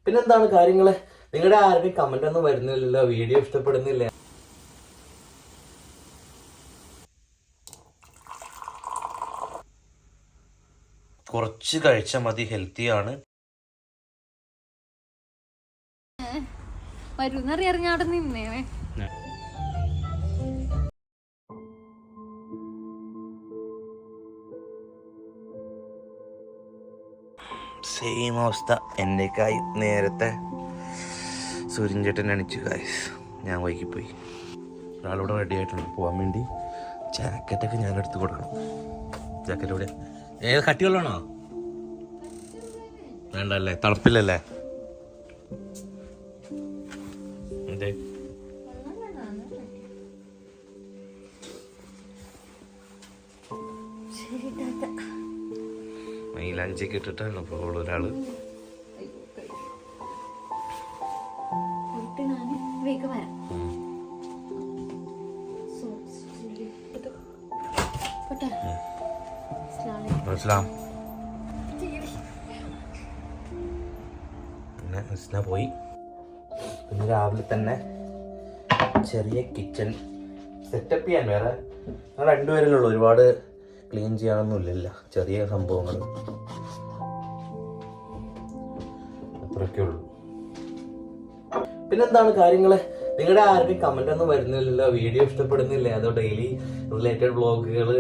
പിന്നെന്താണ് കാര്യങ്ങള്? നിങ്ങളുടെ ആരുടെയും കമന്റ് ഒന്നും വരുന്നില്ലല്ലോ, വീഡിയോ ഇഷ്ടപ്പെടുന്നില്ല. കുറച്ച് കഴിച്ചാൽ മതി, ഹെൽത്തിയാണ്. വരുന്നറിയാറിഞ്ഞാടെ നിന്നേ സെയിം അവസ്ഥ എൻ്റെക്കായി. നേരത്തെ സൂര്യൻ ചേട്ടൻ എണിച്ചു ഗായ്സ്, ഞാൻ വൈകിപ്പോയി. ഒരാളിവിടെ റെഡി ആയിട്ടുണ്ട് പോകാൻ വേണ്ടി. ജാക്കറ്റൊക്കെ ഞാൻ എടുത്ത് കൊടുക്കണം. ജാക്കറ്റ് ഇവിടെ ഏത് കട്ടിയുള്ളതാണോ? വേണ്ടല്ലേ, തണുപ്പില്ലല്ലേ? അതെ, മൈലാഞ്ചിയൊക്കെ ഇട്ടിട്ടാണ് ഇപ്പോൾ ഒരാള്. പിന്നെ പോയി. പിന്നെ രാവിലെ തന്നെ ചെറിയ കിച്ചൺ സെറ്റപ്പ് ചെയ്യാൻ, വേറെ ഞങ്ങൾ രണ്ടുപേരല്ലുള്ളൂ, ഒരുപാട് ക്ലീൻ ചെയ്യാനൊന്നുമില്ല, ചെറിയ സംഭവങ്ങൾ അത്രയൊക്കെ ഉള്ളൂ. പിന്നെന്താണ് കാര്യങ്ങള്? നിങ്ങളുടെ ആരുടെയും കമന്റ് ഒന്നും വരുന്നില്ലല്ലോ, വീഡിയോ ഇഷ്ടപ്പെടുന്നില്ല, അതോ ഡെയിലി റിലേറ്റഡ് വ്ളോഗുകൾ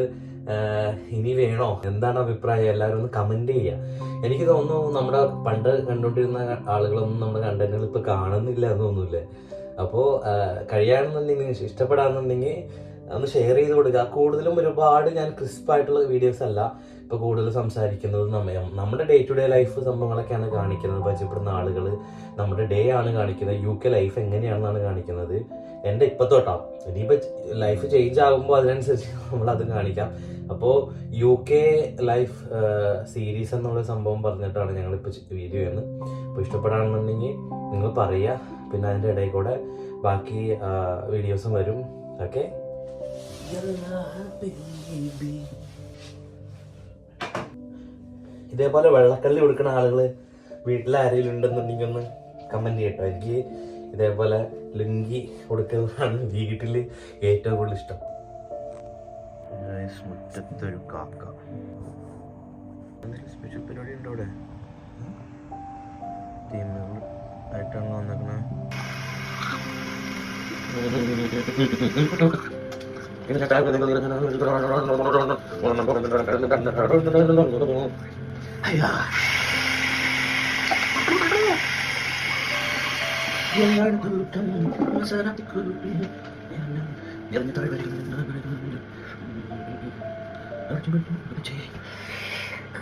ഇനി വേണോ? എന്താണ് അഭിപ്രായം? എല്ലാവരും ഒന്ന് കമന്റ് ചെയ്യുക. എനിക്ക് തോന്നുന്നു നമ്മുടെ പണ്ട് കണ്ടുകൊണ്ടിരുന്ന ആളുകളൊന്നും നമ്മുടെ കണ്ടന്റുകൾ ഇപ്പൊ കാണുന്നില്ല എന്ന് തോന്നുന്നില്ലേ. അപ്പോൾ കഴിയാണെന്നുണ്ടെങ്കിൽ, ഇഷ്ടപ്പെടാന്നുണ്ടെങ്കിൽ ഒന്ന് ഷെയർ ചെയ്ത് കൊടുക്കുക. കൂടുതലും ഒരുപാട് ഞാൻ ക്രിസ്പായിട്ടുള്ള വീഡിയോസ് അല്ല ഇപ്പോൾ കൂടുതൽ സംസാരിക്കുന്നത്. നമ്മുടെ ഡേ ടു ഡേ ലൈഫ് സംഭവങ്ങളൊക്കെയാണ് കാണിക്കുന്നത്. പരിചയപ്പെടുന്ന ആളുകൾ നമ്മുടെ ഡേ ആണ് കാണിക്കുന്നത്. UK ലൈഫ് എങ്ങനെയാണെന്നാണ് കാണിക്കുന്നത്. എൻ്റെ ഇപ്പോഴത്തോട്ടാ, ഇനിയിപ്പോൾ ലൈഫ് ചേഞ്ച് ആകുമ്പോൾ അതിനനുസരിച്ച് നമ്മളത് കാണിക്കാം. അപ്പോൾ UK ലൈഫ് സീരീസ് എന്നുള്ള സംഭവം പറഞ്ഞിട്ടാണ് ഞങ്ങളിപ്പോൾ വീഡിയോ ചെയ്യുന്നത്. അപ്പോൾ ഇഷ്ടപ്പെടാണെന്നുണ്ടെങ്കിൽ നിങ്ങൾ പറയുക. പിന്നെ അതിൻ്റെ ഇടയിൽ കൂടെ ബാക്കി വീഡിയോസും വരും. ഓക്കെ, ഇതേപോലെ വെള്ളക്കള്ളി കൊടുക്കുന്ന ആളുകൾ വീട്ടിൽ ആരെങ്കിലും ഉണ്ടെന്നുണ്ടെങ്കിൽ ഒന്ന് കമന്റ് ചെയ്യട്ടോ. എനിക്ക് ഇതേപോലെ ലുങ്കി കൊടുക്കുന്നതാണ് വീട്ടിൽ ഏറ്റവും കൂടുതൽ ഇഷ്ടം. മുറ്റത്തൊരു കാക്ക. സ്പെഷ്യൽ പരിപാടി ഉണ്ടോ അവിടെ? ടീമുകൾ ആയിട്ടാണ് വന്നേക്കണേ.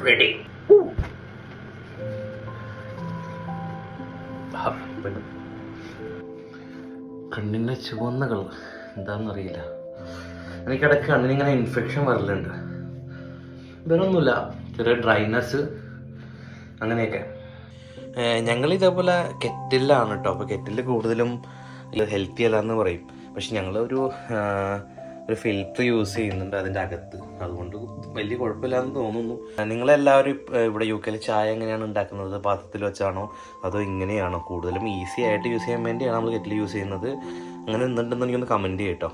Ready. കണ്ണിൻ്റെ ചുവന്ന കളർ എന്താണെന്നറിയില്ല. എനിക്കിടയ്ക്ക് കണ്ണിനിങ്ങനെ ഇൻഫെക്ഷൻ വരലുണ്ട്. വേറൊന്നുമില്ല, ചെറിയ ഡ്രൈനെസ് അങ്ങനെയൊക്കെ. ഞങ്ങളിതേപോലെ കെറ്റിലാണ് കേട്ടോ. അപ്പോൾ കെറ്റിൽ കൂടുതലും ഹെൽത്തി അല്ലാന്ന് പറയും. പക്ഷെ ഞങ്ങളൊരു ഫിൽറ്റർ യൂസ് ചെയ്യുന്നുണ്ട് അതിൻ്റെ അകത്ത്, അതുകൊണ്ട് വലിയ കുഴപ്പമില്ലാന്ന് തോന്നുന്നു. നിങ്ങളെല്ലാവരും ഇവിടെ UK ചായ എങ്ങനെയാണ് ഉണ്ടാക്കുന്നത്? പാത്രത്തിൽ വെച്ചാണോ അതോ ഇങ്ങനെയാണോ? കൂടുതലും ഈസി ആയിട്ട് യൂസ് ചെയ്യാൻ വേണ്ടിയാണ് നമ്മൾ കെറ്റിൽ യൂസ് ചെയ്യുന്നത്. അങ്ങനെ എന്തുണ്ടെന്ന് ഒന്ന് കമൻറ്റ് ചെയ്യട്ടോ.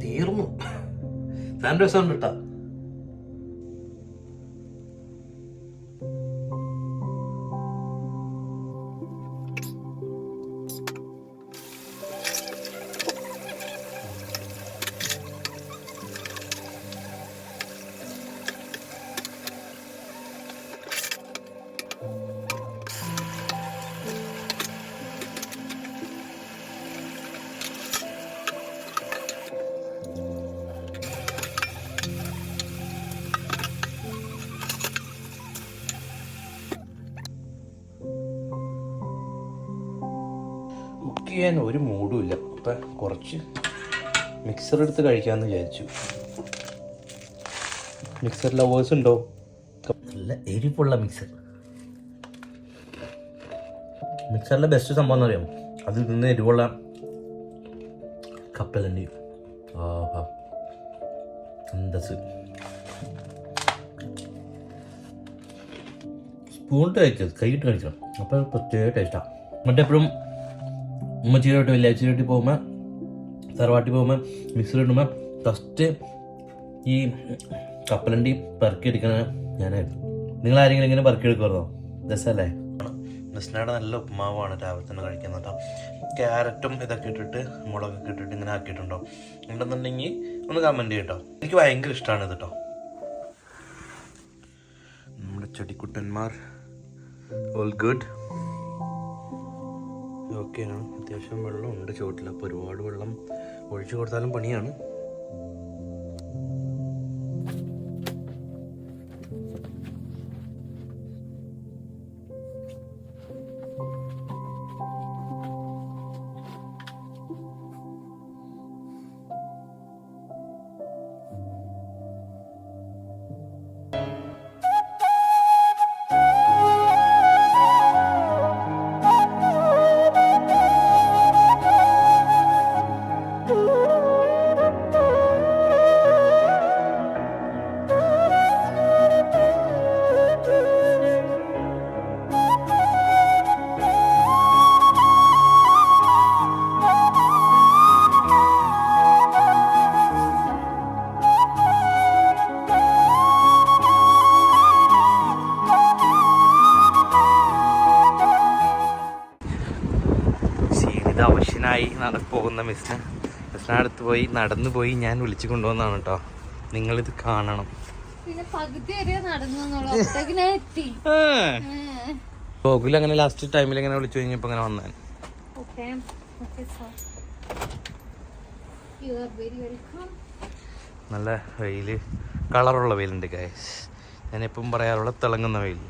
തീർന്നു. ഫാൻ രസമുണ്ട് കേട്ടോ. കുക്ക് ചെയ്യാൻ ഒരു മൂഡും ഇല്ല. അപ്പം കുറച്ച് മിക്സർ എടുത്ത് കഴിക്കാമെന്ന് വിചാരിച്ചു. മിക്സർ ലവേഴ്സ് ഉണ്ടോ? നല്ല എരിവുള്ള മിക്സറിലെ ബെസ്റ്റ് സംഭവം എന്ന് പറയാം, അതിൽ നിന്ന് എരിവുള്ള കപ്പലണ്ടി. ആഹാ അന്തസ്. സ്പൂണിട്ട് കഴിക്കരുത്, കൈയിട്ട് കഴിക്കണം. അപ്പോൾ പ്രത്യേക ടേസ്റ്റാണ്. മറ്റെപ്പോഴും ഉമ്മച്ചീരോട്ട് വെള്ളിയാഴ്ചയിലോട്ട് പോകുമ്പോൾ, തറവാട്ടിൽ പോകുമ്പോൾ മിക്സർ ഇടുമ്പോൾ ഫസ്റ്റ് ഈ കപ്പലണ്ടി പെറുക്കിയെടുക്കണ ഞാനായിരുന്നു. നിങ്ങൾ ആരെങ്കിലും ഇങ്ങനെ പെറുക്കിയെടുക്കുമായിരുന്നോ? രസമല്ലേ? ബസ്നാട് നല്ല ഉപ്പുമാവാണ് രാവിലെ തന്നെ കഴിക്കുന്നത് കേട്ടോ. ക്യാരറ്റും ഇതൊക്കെ ഇട്ടിട്ട് മുളകൊക്കെ ഇട്ടിട്ട് ഇങ്ങനെ ആക്കിയിട്ടുണ്ടോ? ഉണ്ടെന്നുണ്ടെങ്കിൽ ഒന്ന് കമൻറ്റ് ചെയ്യട്ടോ. എനിക്ക് ഭയങ്കര ഇഷ്ടമാണ് ഇത് കേട്ടോ. നമ്മുടെ ചെടിക്കുട്ടന്മാർ ഓൾ ഗുഡ്. ഓക്കെയാണ്. അത്യാവശ്യം വെള്ളം ഉണ്ട് ചുവട്ടിൽ. അപ്പോൾ ഒരുപാട് വെള്ളം ഒഴിച്ചു കൊടുത്താലും പണിയാണ്. ആവശ്യനായി പോകുന്ന മിസ്സിനടുത്ത് പോയി നടന്നു പോയി ഞാൻ വിളിച്ചു കൊണ്ടുവന്നാണ് കേട്ടോ. നിങ്ങളിത് കാണണം. ഗോകുൽ അങ്ങനെ ലാസ്റ്റ് ടൈമിൽ ഇങ്ങനെ വിളിച്ചു കഴിഞ്ഞപ്പോ അങ്ങനെ വന്നാൻ. നല്ല വെയില്, കളറുള്ള വെയിലുണ്ട് ഗൈസ്. ഞാനെപ്പം പറയാറുള്ള തിളങ്ങുന്ന വെയിൽ.